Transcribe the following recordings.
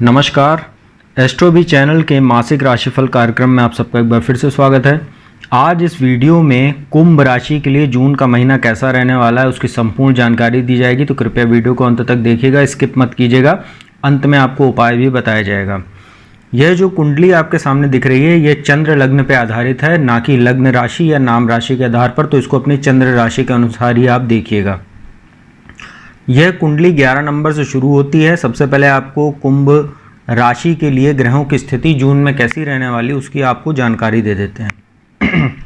नमस्कार। Astro B channel के मासिक राशिफल कार्यक्रम में आप सबका एक बार फिर से स्वागत है। आज इस वीडियो में कुंभ राशि के लिए जून का महीना कैसा रहने वाला है उसकी संपूर्ण जानकारी दी जाएगी, तो कृपया वीडियो को अंत तक देखिएगा, स्किप मत कीजिएगा। अंत में आपको उपाय भी बताया जाएगा। यह जो कुंडली आपके सामने दिख रही है ये चंद्र लग्न पर आधारित है, ना कि लग्न राशि या नाम राशि के आधार पर, तो इसको अपनी चंद्र राशि के अनुसार ही आप देखिएगा। यह कुंडली 11 नंबर से शुरू होती है। सबसे पहले आपको कुंभ राशि के लिए ग्रहों की स्थिति जून में कैसी रहने वाली उसकी आपको जानकारी दे देते हैं।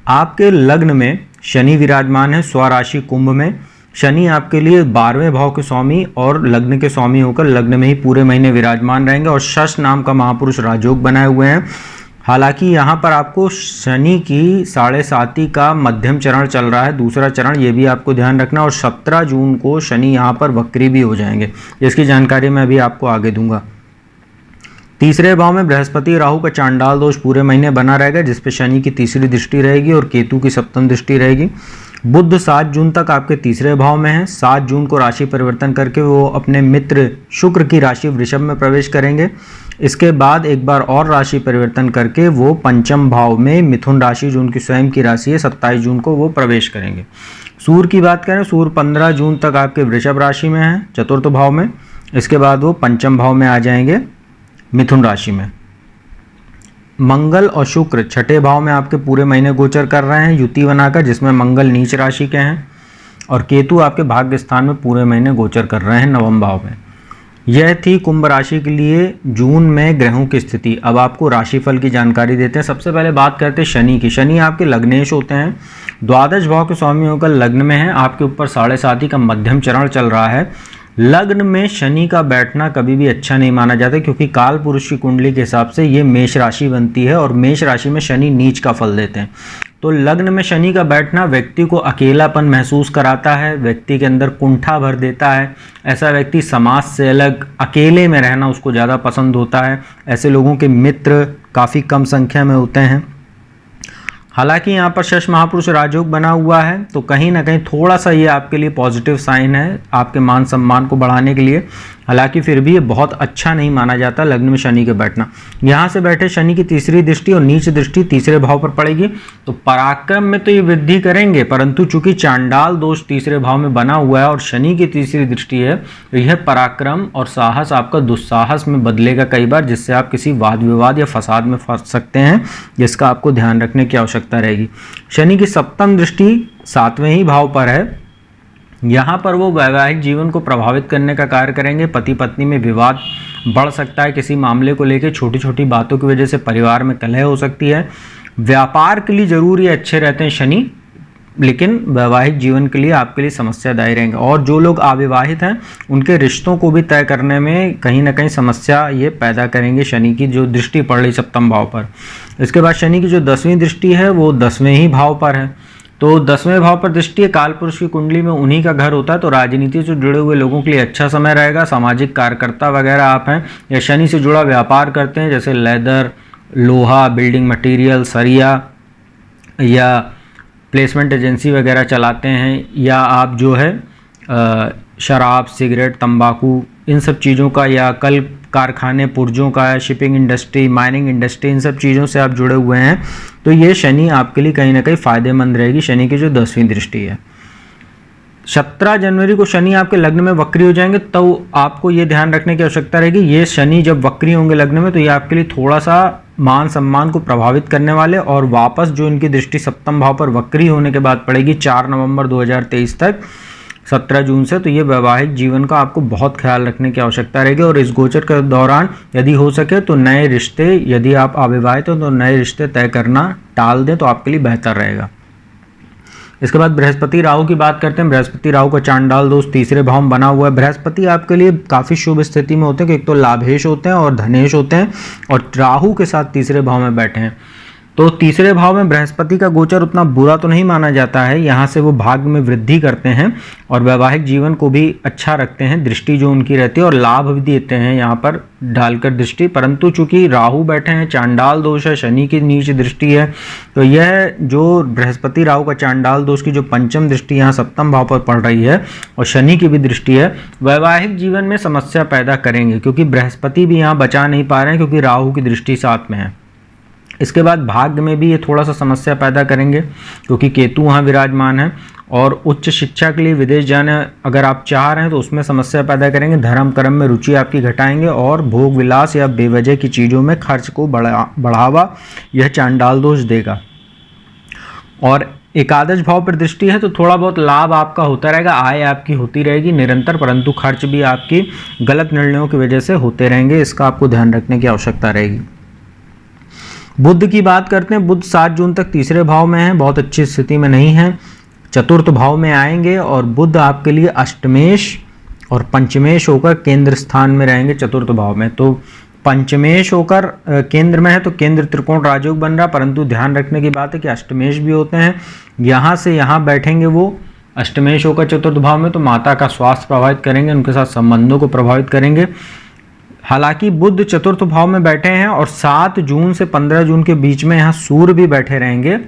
आपके लग्न में शनि विराजमान है, स्वराशि कुंभ में। शनि आपके लिए 12वें भाव के स्वामी और लग्न के स्वामी होकर लग्न में ही पूरे महीने विराजमान रहेंगे और शश नाम का महापुरुष राजयोग बनाए हुए हैं। हालांकि यहाँ पर आपको शनि की 7.5 का मध्यम चरण चल रहा है, दूसरा चरण, ये भी आपको ध्यान रखना। और 17 जून को शनि यहाँ पर वक्री भी हो जाएंगे, जिसकी जानकारी मैं अभी आपको आगे दूंगा। तीसरे भाव में बृहस्पति राहु का चांडाल दोष पूरे महीने बना रहेगा, जिसपे शनि की तीसरी दृष्टि रहेगी और केतु की सप्तम दृष्टि रहेगी। बुध 7 जून तक आपके तीसरे भाव में है। 7 जून को राशि परिवर्तन करके वो अपने मित्र शुक्र की राशि वृषभ में प्रवेश करेंगे। इसके बाद एक बार और राशि परिवर्तन करके वो पंचम भाव में मिथुन राशि, जो उनकी स्वयं की राशि है, 27 जून को वो प्रवेश करेंगे। सूर्य की बात करें, सूर्य 15 जून तक आपके वृषभ राशि में है, चतुर्थ भाव में। इसके बाद वो पंचम भाव में आ जाएंगे, मिथुन राशि में। मंगल और शुक्र छठे भाव में आपके पूरे महीने गोचर कर रहे हैं युति बनाकर, जिसमें मंगल नीच राशि के हैं और केतु आपके भाग्य स्थान में पूरे महीने गोचर कर रहे हैं नवम भाव में। यह थी कुंभ राशि के लिए जून में ग्रहों की स्थिति। अब आपको राशिफल की जानकारी देते हैं। सबसे पहले बात करते हैं शनि की। शनि आपके लग्नेश होते हैं, द्वादश भाव के स्वामी होकर लग्न में है। आपके ऊपर 7.5 का मध्यम चरण चल रहा है। लग्न में शनि का बैठना कभी भी अच्छा नहीं माना जाता, क्योंकि काल पुरुष की कुंडली के हिसाब से ये मेष राशि बनती है और मेष राशि में शनि नीच का फल देते हैं। तो लग्न में शनि का बैठना व्यक्ति को अकेलापन महसूस कराता है, व्यक्ति के अंदर कुंठा भर देता है। ऐसा व्यक्ति समाज से अलग अकेले में रहना उसको ज़्यादा पसंद होता है। ऐसे लोगों के मित्र काफ़ी कम संख्या में होते हैं। हालांकि यहाँ पर शश महापुरुष राजयोग बना हुआ है, तो कहीं ना कहीं थोड़ा सा ये आपके लिए पॉजिटिव साइन है आपके मान सम्मान को बढ़ाने के लिए। हालांकि फिर भी ये बहुत अच्छा नहीं माना जाता लग्न में शनि के बैठना। यहाँ से बैठे शनि की तीसरी दृष्टि और नीच दृष्टि तीसरे भाव पर पड़ेगी, तो पराक्रम में तो ये वृद्धि करेंगे, परंतु चूंकि चांडाल दोष तीसरे भाव में बना हुआ है और शनि की तीसरी दृष्टि है, तो यह पराक्रम और साहस आपका दुस्साहस में बदलेगा कई बार, जिससे आप किसी वाद विवाद या फसाद में फंस सकते हैं, जिसका आपको ध्यान रखने की आवश्यकता रहेगी। शनि की सप्तम दृष्टि 7वें ही भाव पर है। यहाँ पर वो वैवाहिक जीवन को प्रभावित करने का कार्य करेंगे। पति पत्नी में विवाद बढ़ सकता है, किसी मामले को लेकर छोटी छोटी बातों की वजह से परिवार में कलह हो सकती है। व्यापार के लिए जरूर ये अच्छे रहते हैं शनि, लेकिन वैवाहिक जीवन के लिए आपके लिए समस्यादायी रहेंगे। और जो लोग अविवाहित हैं उनके रिश्तों को भी तय करने में कहीं ना कहीं समस्या ये पैदा करेंगे शनि की जो दृष्टि पड़ रही सप्तम भाव पर। इसके बाद शनि की जो 10वीं दृष्टि है वो 10वें ही भाव पर है। तो 10वें भाव पर दृष्टि है, काल पुरुष की कुंडली में उन्हीं का घर होता है, तो राजनीति से जुड़े हुए लोगों के लिए अच्छा समय रहेगा। सामाजिक कार्यकर्ता वगैरह आप हैं या शनि से जुड़ा व्यापार करते हैं, जैसे लेदर, लोहा, बिल्डिंग मटेरियल, सरिया या प्लेसमेंट एजेंसी वगैरह चलाते हैं, या आप जो है शराब, सिगरेट, तंबाकू, इन सब चीज़ों का, या कल कारखाने पुर्जों का, शिपिंग इंडस्ट्री, माइनिंग इंडस्ट्री, इन सब चीज़ों से आप जुड़े हुए हैं, तो ये शनि आपके लिए कहीं ना कहीं फ़ायदेमंद रहेगी। शनि की जो 10वीं दृष्टि है। 17 जनवरी को शनि आपके लग्न में वक्री हो जाएंगे, तो आपको ये ध्यान रखने की आवश्यकता रहेगी, ये शनि जब वक्री होंगे लग्न में तो ये आपके लिए थोड़ा सा मान सम्मान को प्रभावित करने वाले, और वापस जो इनकी दृष्टि सप्तम भाव पर वक्री होने के बाद पड़ेगी 4 नवंबर 2023 तक, 17 जून से, तो ये वैवाहिक जीवन का आपको बहुत ख्याल रखने की आवश्यकता रहेगी। और इस गोचर के दौरान यदि हो सके तो नए रिश्ते, यदि आप अविवाहित हो तो नए रिश्ते तय करना टाल दें तो आपके लिए बेहतर रहेगा। इसके बाद बृहस्पति राहु की बात करते हैं। बृहस्पति राहु का चांडाल दोष तीसरे भाव में बना हुआ है। बृहस्पति आपके लिए काफ़ी शुभ स्थिति में होते हैं, कि एक तो लाभेश होते हैं और धनेश होते हैं, और राहु के साथ तीसरे भाव में बैठे हैं। तो तीसरे भाव में बृहस्पति का गोचर उतना बुरा तो नहीं माना जाता है, यहाँ से वो भाग्य में वृद्धि करते हैं और वैवाहिक जीवन को भी अच्छा रखते हैं, दृष्टि जो उनकी रहती है और लाभ भी देते हैं यहाँ पर डालकर दृष्टि। परंतु चूंकि राहु बैठे हैं, चांडाल दोष है, शनि की नीच दृष्टि है, तो यह जो बृहस्पति राहु का चांडाल दोष की जो पंचम दृष्टि यहाँ सप्तम भाव पर पड़ रही है और शनि की भी दृष्टि है, वैवाहिक जीवन में समस्या पैदा करेंगे, क्योंकि बृहस्पति भी यहाँ बचा नहीं पा रहे हैं क्योंकि राहु की दृष्टि साथ में है। इसके बाद भाग्य में भी ये थोड़ा सा समस्या पैदा करेंगे क्योंकि केतु वहाँ विराजमान है, और उच्च शिक्षा के लिए विदेश जाने अगर आप चाह रहे हैं तो उसमें समस्या पैदा करेंगे। धर्म कर्म में रुचि आपकी घटाएंगे और भोग विलास या बेवजह की चीज़ों में खर्च को बढ़ावा यह चांडाल दोष देगा। और एकादश भाव पर दृष्टि है तो थोड़ा बहुत लाभ आपका होता रहेगा, आय आपकी होती रहेगी निरंतर, परंतु खर्च भी आपकी गलत निर्णयों की वजह से होते रहेंगे, इसका आपको ध्यान रखने की आवश्यकता रहेगी। बुध की बात करते हैं। बुध 7 जून तक तीसरे भाव में है, बहुत अच्छी स्थिति में नहीं है, चतुर्थ भाव में आएंगे और बुध आपके लिए अष्टमेश और पंचमेश होकर केंद्र स्थान में रहेंगे चतुर्थ भाव में। तो पंचमेश होकर केंद्र में है तो केंद्र त्रिकोण राजयोग बन रहा, परंतु ध्यान रखने की बात है कि अष्टमेश भी होते हैं, यहाँ से यहाँ बैठेंगे वो अष्टमेश होकर चतुर्थ भाव में, तो माता का स्वास्थ्य प्रभावित करेंगे, उनके साथ संबंधों को प्रभावित करेंगे। हालांकि बुध चतुर्थ भाव में बैठे हैं और 7 जून से 15 जून के बीच में यहाँ सूर्य भी बैठे रहेंगे।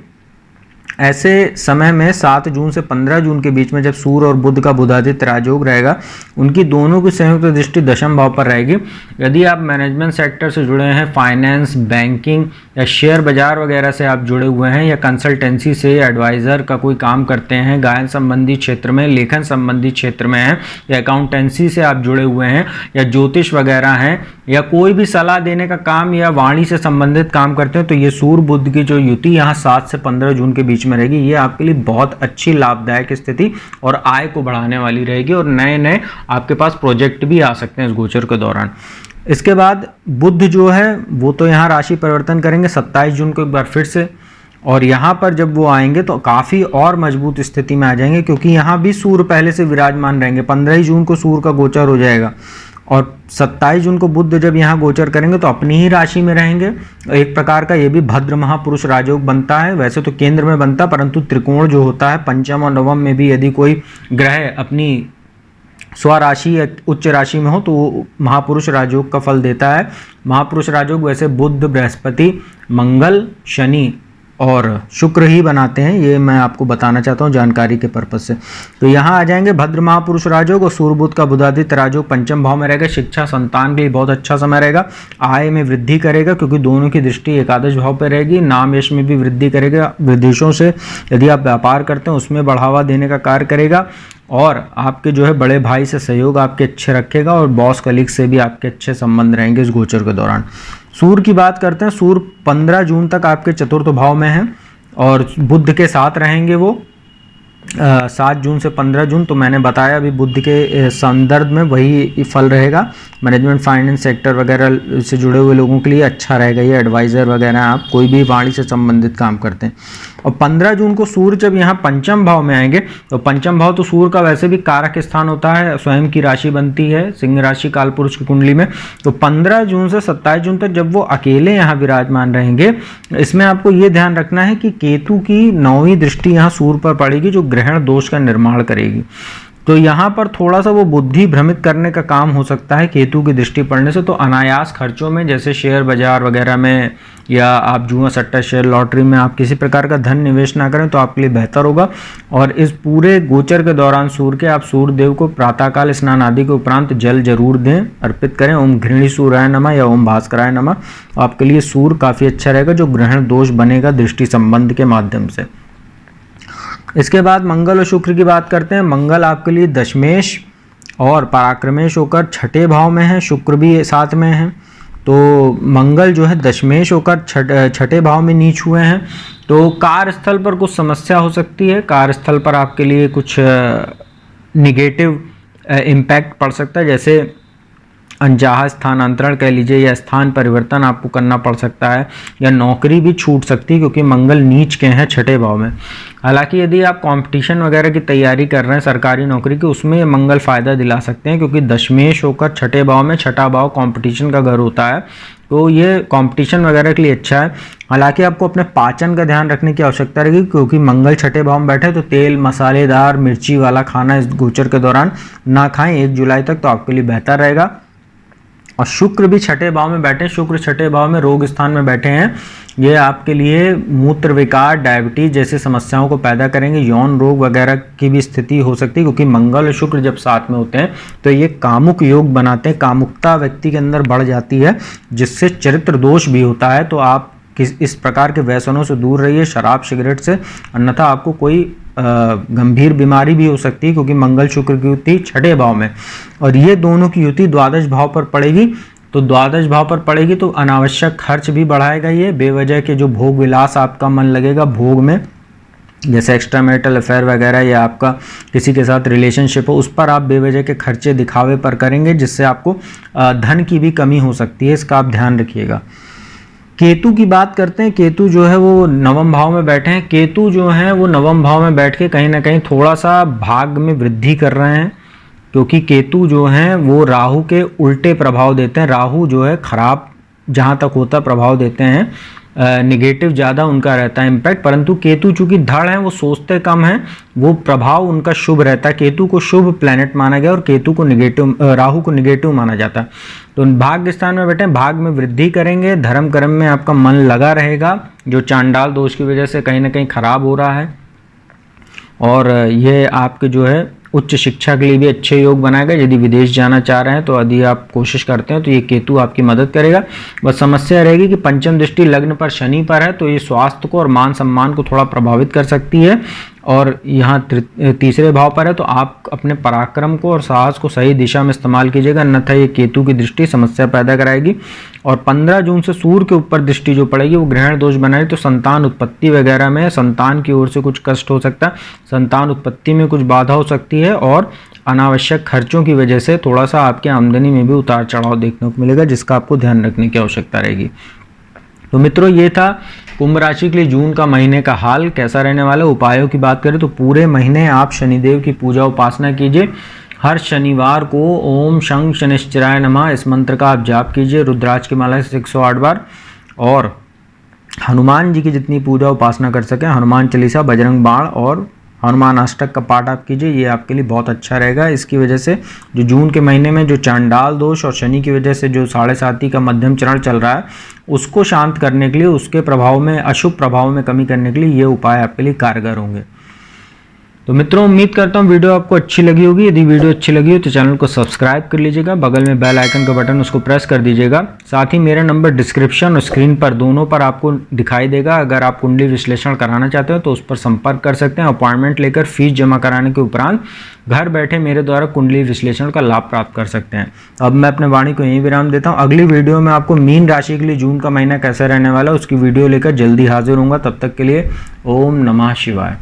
ऐसे समय में 7 जून से 15 जून के बीच में जब सूर्य और बुध का बुधादित्य राजयोग रहेगा, उनकी दोनों की संयुक्त दृष्टि दशम भाव पर रहेगी। यदि आप मैनेजमेंट सेक्टर से जुड़े हैं, फाइनेंस, बैंकिंग या शेयर बाजार वगैरह से आप जुड़े हुए हैं, या कंसल्टेंसी से एडवाइज़र का कोई काम करते हैं, गायन संबंधी क्षेत्र में, लेखन संबंधी क्षेत्र में हैं, या अकाउंटेंसी से आप जुड़े हुए हैं, या ज्योतिष वगैरह हैं, या कोई भी सलाह देने का काम या वाणी से संबंधित काम करते हैं, तो ये सूर्य बुध की जो युति यहाँ 7 से 15 जून के बीच में रहेगी, ये आपके लिए बहुत अच्छी लाभदायक स्थिति और आय को बढ़ाने वाली रहेगी, और नए नए आपके पास प्रोजेक्ट भी आ सकते हैं इस गोचर के दौरान। इसके बाद बुध जो है वो तो यहाँ राशि परिवर्तन करेंगे 27 जून को एक बार फिर से, और यहाँ पर जब वो आएंगे तो काफ़ी और मजबूत स्थिति में आ जाएंगे, क्योंकि यहाँ भी सूर्य पहले से विराजमान रहेंगे। 15 जून को सूर्य का गोचर हो जाएगा और 27 जून को बुध जब यहाँ गोचर करेंगे तो अपनी ही राशि में रहेंगे। एक प्रकार का ये भी भद्र महापुरुष राजयोग बनता है, वैसे तो केंद्र में बनता, परंतु त्रिकोण जो होता है पंचम और नवम में भी यदि कोई ग्रह अपनी स्वराशि या उच्च राशि में हो तो वो महापुरुष राजयोग का फल देता है। महापुरुष राजयोग वैसे बुध, बृहस्पति, मंगल, शनि और शुक्र ही बनाते हैं, ये मैं आपको बताना चाहता हूँ जानकारी के पर्पज से। तो यहाँ आ जाएंगे भद्र महापुरुष राजयोग और सूर्य बुध का बुधादित्य राजयोग पंचम भाव में रहेगा। शिक्षा संतान के लिए बहुत अच्छा समय रहेगा, आय में वृद्धि करेगा क्योंकि दोनों की दृष्टि एकादश भाव पर रहेगी। नाम यश में भी वृद्धि करेगा, विदेशों से यदि आप व्यापार करते हैं उसमें बढ़ावा देने का कार्य करेगा, और आपके जो है बड़े भाई से सहयोग आपके अच्छे रखेगा, और बॉस कलीग से भी आपके अच्छे संबंध रहेंगे इस गोचर के दौरान। सूर्य की बात करते हैं। सूर्य 15 जून तक आपके चतुर्थ भाव में है और बुध के साथ रहेंगे वो 7 जून से 15 जून। तो मैंने बताया अभी बुध के संदर्भ में वही फल रहेगा। मैनेजमेंट, फाइनेंस सेक्टर वगैरह से जुड़े हुए लोगों के लिए अच्छा रहेगा ये, एडवाइज़र वगैरह आप कोई भी वाणी से संबंधित काम करते हैं। और 15 जून को सूर्य जब यहाँ पंचम भाव में आएंगे, तो पंचम भाव तो सूर्य का वैसे भी कारक स्थान होता है, स्वयं की राशि बनती है सिंह राशि कालपुरुष की कुंडली में। तो 15 जून से 27 जून तक जब वो अकेले यहाँ विराजमान रहेंगे, इसमें आपको ये ध्यान रखना है कि केतु की 9वीं दृष्टि यहाँ सूर्य पर पड़ेगी जो ग्रहण दोष का निर्माण करेगी। तो यहाँ पर थोड़ा सा वो बुद्धि भ्रमित करने का काम हो सकता है केतु की दृष्टि पड़ने से। तो अनायास खर्चों में, जैसे शेयर बाजार वगैरह में या आप जुआ सट्टा शेयर लॉटरी में आप किसी प्रकार का धन निवेश ना करें तो आपके लिए बेहतर होगा। और इस पूरे गोचर के दौरान सूर्य के आप सूर्य देव को प्रातःकाल स्नान आदि के उपरांत जल जरूर दें, अर्पित करें। ओम घृणी सूर्याय नमः या ओम भास्कराय नमः। आपके लिए सूर्य काफ़ी अच्छा रहेगा जो ग्रहण दोष बनेगा दृष्टि संबंध के माध्यम से। इसके बाद मंगल और शुक्र की बात करते हैं। मंगल आपके लिए दशमेश और पराक्रमेश होकर छठे भाव में है, शुक्र भी साथ में है। तो मंगल जो है दशमेश होकर छठे भाव में नीच हुए हैं। तो कार्यस्थल पर कुछ समस्या हो सकती है, कार्यस्थल पर आपके लिए कुछ निगेटिव इम्पैक्ट पड़ सकता है, जैसे अनचाहा स्थानांतरण कह लीजिए या स्थान परिवर्तन आपको करना पड़ सकता है, या नौकरी भी छूट सकती है क्योंकि मंगल नीच के हैं छठे भाव में। हालांकि यदि आप कंपटीशन वगैरह की तैयारी कर रहे हैं सरकारी नौकरी की, उसमें मंगल फ़ायदा दिला सकते हैं क्योंकि दशमेश होकर छठे भाव में, छठा भाव कंपटीशन का घर होता है, तो ये कंपटीशन वगैरह के लिए अच्छा है। हालांकि आपको अपने पाचन का ध्यान रखने की आवश्यकता रहेगी, क्योंकि मंगल छठे भाव में बैठे तो तेल मसालेदार मिर्ची वाला खाना इस गोचर के दौरान ना खाएं 1 जुलाई तक, तो आपके लिए बेहतर रहेगा। और शुक्र भी छठे भाव में बैठे, शुक्र छठे भाव में रोग स्थान में बैठे हैं, ये आपके लिए मूत्र विकार, डायबिटीज जैसे समस्याओं को पैदा करेंगे। यौन रोग वगैरह की भी स्थिति हो सकती है, क्योंकि मंगल और शुक्र जब साथ में होते हैं तो ये कामुक योग बनाते हैं, कामुकता व्यक्ति के अंदर बढ़ जाती है, जिससे चरित्र दोष भी होता है। तो आप इस प्रकार के व्यसनों से दूर रहिए, शराब सिगरेट से, अन्यथा आपको कोई गंभीर बीमारी भी हो सकती है, क्योंकि मंगल शुक्र की युति छठे भाव में, और ये दोनों की युति द्वादश भाव पर पड़ेगी। तो द्वादश भाव पर पड़ेगी तो अनावश्यक खर्च भी बढ़ाएगा, ये बेवजह के जो भोग विलास आपका मन लगेगा भोग में, जैसे एक्स्ट्रा मैरिटल अफेयर वगैरह या आपका किसी के साथ रिलेशनशिप हो, उस पर आप बेवजह के खर्चे दिखावे पर करेंगे, जिससे आपको धन की भी कमी हो सकती है, इसका आप ध्यान रखिएगा। केतु की बात करते हैं। केतु जो है वो नवम भाव में बैठे हैं। केतु जो है वो नवम भाव में बैठ के कहीं ना कहीं थोड़ा सा भाग्य में वृद्धि कर रहे हैं, क्योंकि केतु जो हैं वो राहु के उल्टे प्रभाव देते हैं। राहु जो है खराब जहाँ तक होता प्रभाव देते हैं, निगेटिव ज़्यादा उनका रहता है इम्पैक्ट, परंतु केतु चूंकि धड़ हैं, वो सोचते कम हैं, वो प्रभाव उनका शुभ रहता है। केतु को शुभ प्लैनेट माना गया और केतु को निगेटिव, राहु को निगेटिव माना जाता है। तो भाग्य स्थान में बैठे, भाग में वृद्धि करेंगे, धर्म कर्म में आपका मन लगा रहेगा, जो चांडाल दोष की वजह से कहीं ना कहीं खराब हो रहा है, और ये आपके जो है उच्च शिक्षा के लिए भी अच्छे योग बनाएगा। यदि विदेश जाना चाह रहे हैं तो यदि आप कोशिश करते हैं तो ये केतु आपकी मदद करेगा। बस समस्या रहेगी कि पंचम दृष्टि लग्न पर शनि पर है, तो ये स्वास्थ्य को और मान सम्मान को थोड़ा प्रभावित कर सकती है, और यहाँ तीसरे भाव पर है, तो आप अपने पराक्रम को और साहस को सही दिशा में इस्तेमाल कीजिएगा, अन्यथा ये केतु की दृष्टि समस्या पैदा कराएगी। और 15 जून से सूर्य के ऊपर दृष्टि जो पड़ेगी वो ग्रहण दोष बनाएगी, तो संतान उत्पत्ति वगैरह में संतान की ओर से कुछ कष्ट हो सकता है, संतान उत्पत्ति में कुछ बाधा हो सकती है, और अनावश्यक खर्चों की वजह से थोड़ा सा आपकी आमदनी में भी उतार चढ़ाव देखने को मिलेगा, जिसका आपको ध्यान रखने की आवश्यकता रहेगी। तो मित्रों, ये था कुंभ राशि के लिए जून का महीने का हाल कैसा रहने वाला। उपायों की बात करें तो पूरे महीने आप शनिदेव की पूजा उपासना कीजिए। हर शनिवार को ओम शं शनिश्चराय नमः इस मंत्र का आप जाप कीजिए रुद्राक्ष की माला से 108 बार, और हनुमान जी की जितनी पूजा उपासना कर सकें, हनुमान चालीसा, बजरंग बाण और हनुमान अष्टक का पाठ आप कीजिए, ये आपके लिए बहुत अच्छा रहेगा। इसकी वजह से जो जून के महीने में जो चांडाल दोष और शनि की वजह से जो 7.5 का मध्यम चरण चल रहा है, उसको शांत करने के लिए, उसके प्रभाव में, अशुभ प्रभाव में कमी करने के लिए ये उपाय आपके लिए कारगर होंगे। तो मित्रों, उम्मीद करता हूँ वीडियो आपको अच्छी लगी होगी। यदि वीडियो अच्छी लगी हो तो चैनल को सब्सक्राइब कर लीजिएगा, बगल में बेल आइकन का बटन उसको प्रेस कर दीजिएगा। साथ ही मेरा नंबर डिस्क्रिप्शन और स्क्रीन पर दोनों पर आपको दिखाई देगा। अगर आप कुंडली विश्लेषण कराना चाहते हो तो उस पर संपर्क कर सकते हैं। अपॉइंटमेंट लेकर फीस जमा कराने के उपरांत घर बैठे मेरे द्वारा कुंडली विश्लेषण का लाभ प्राप्त कर सकते हैं। अब मैं अपने वाणी को यहीं विराम देता हूँ। अगली वीडियो में आपको मीन राशि के लिए जून का महीना कैसा रहने वाला है उसकी वीडियो लेकर जल्दी हाजिर होऊंगा। तब तक के लिए ओम नमः शिवाय।